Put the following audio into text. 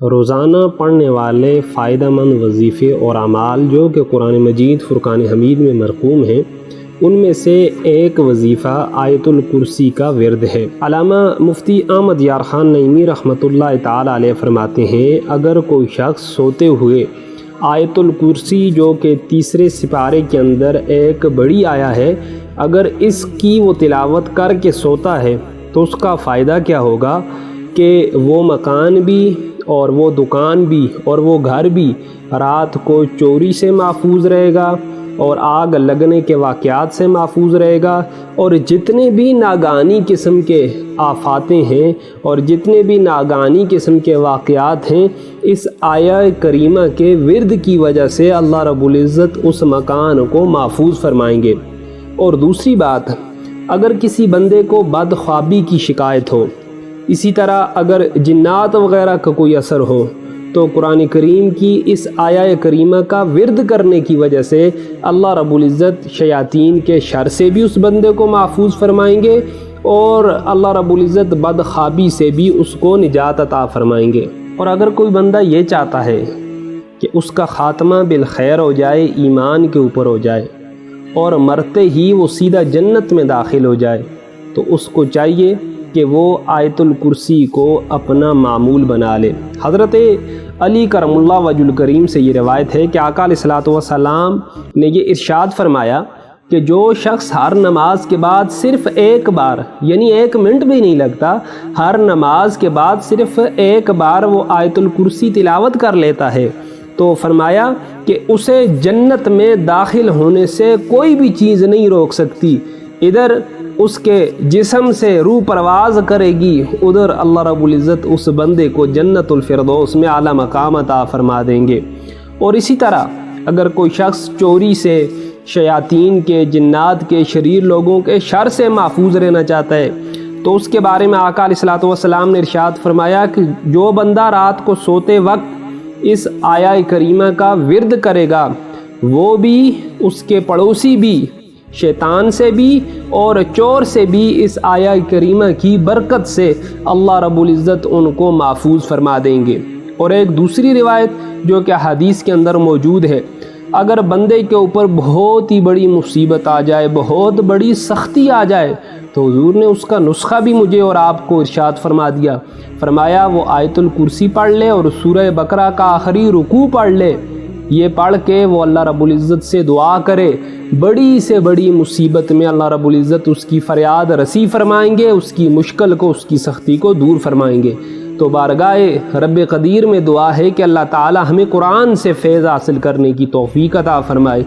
روزانہ پڑھنے والے فائدہ مند وظیفے اور اعمال جو کہ قرآن مجید فرقان حمید میں مرقوم ہیں، ان میں سے ایک وظیفہ آیت الکرسی کا ورد ہے۔ علامہ مفتی احمد یار خان نعیمی رحمۃ اللہ تعالی علیہ فرماتے ہیں، اگر کوئی شخص سوتے ہوئے آیت الکرسی جو کہ تیسرے سپارے کے اندر ایک بڑی آیا ہے، اگر اس کی وہ تلاوت کر کے سوتا ہے تو اس کا فائدہ کیا ہوگا کہ وہ مکان بھی اور وہ دکان بھی اور وہ گھر بھی رات کو چوری سے محفوظ رہے گا اور آگ لگنے کے واقعات سے محفوظ رہے گا، اور جتنے بھی ناگہانی قسم کے آفاتیں ہیں اور جتنے بھی ناگہانی قسم کے واقعات ہیں، اس آیہ کریمہ کے ورد کی وجہ سے اللہ رب العزت اس مکان کو محفوظ فرمائیں گے۔ اور دوسری بات، اگر کسی بندے کو بدخوابی کی شکایت ہو، اسی طرح اگر جنات وغیرہ کا کوئی اثر ہو، تو قرآن کریم کی اس آیہ کریمہ کا ورد کرنے کی وجہ سے اللہ رب العزت شیاطین کے شر سے بھی اس بندے کو محفوظ فرمائیں گے اور اللہ رب العزت بدخوابی سے بھی اس کو نجات عطا فرمائیں گے۔ اور اگر کوئی بندہ یہ چاہتا ہے کہ اس کا خاتمہ بالخیر ہو جائے، ایمان کے اوپر ہو جائے اور مرتے ہی وہ سیدھا جنت میں داخل ہو جائے، تو اس کو چاہیے کہ وہ آیت الکرسی کو اپنا معمول بنا لے۔ حضرت علی کرم اللہ وجہ الکریم سے یہ روایت ہے کہ آقا علیہ الصلوۃ والسلام نے یہ ارشاد فرمایا کہ جو شخص ہر نماز کے بعد صرف ایک بار، یعنی 1 منٹ بھی نہیں لگتا، ہر نماز کے بعد صرف ایک بار وہ آیت الکرسی تلاوت کر لیتا ہے، تو فرمایا کہ اسے جنت میں داخل ہونے سے کوئی بھی چیز نہیں روک سکتی۔ ادھر اس کے جسم سے روح پرواز کرے گی، ادھر اللہ رب العزت اس بندے کو جنت الفردوس میں اعلیٰ مقام عطا فرما دیں گے۔ اور اسی طرح اگر کوئی شخص چوری سے، شیاطین کے، جنات کے، شریر لوگوں کے شر سے محفوظ رہنا چاہتا ہے، تو اس کے بارے میں آقا علیہ الصلوۃ والسلام نے ارشاد فرمایا کہ جو بندہ رات کو سوتے وقت اس آیہ کریمہ کا ورد کرے گا، وہ بھی، اس کے پڑوسی بھی، شیطان سے بھی اور چور سے بھی اس آیہ کریمہ کی برکت سے اللہ رب العزت ان کو محفوظ فرما دیں گے۔ اور ایک دوسری روایت جو کہ حدیث کے اندر موجود ہے، اگر بندے کے اوپر بہت ہی بڑی مصیبت آ جائے، بہت بڑی سختی آ جائے، تو حضور نے اس کا نسخہ بھی مجھے اور آپ کو ارشاد فرما دیا، فرمایا وہ آیت الکرسی پڑھ لے اور سورہ بقرہ کا آخری رکوع پڑھ لے، یہ پڑھ کے وہ اللہ رب العزت سے دعا کرے، بڑی سے بڑی مصیبت میں اللہ رب العزت اس کی فریاد رسی فرمائیں گے، اس کی مشکل کو، اس کی سختی کو دور فرمائیں گے۔ تو بارگاہ رب قدیر میں دعا ہے کہ اللہ تعالی ہمیں قرآن سے فیض حاصل کرنے کی توفیق عطا فرمائے۔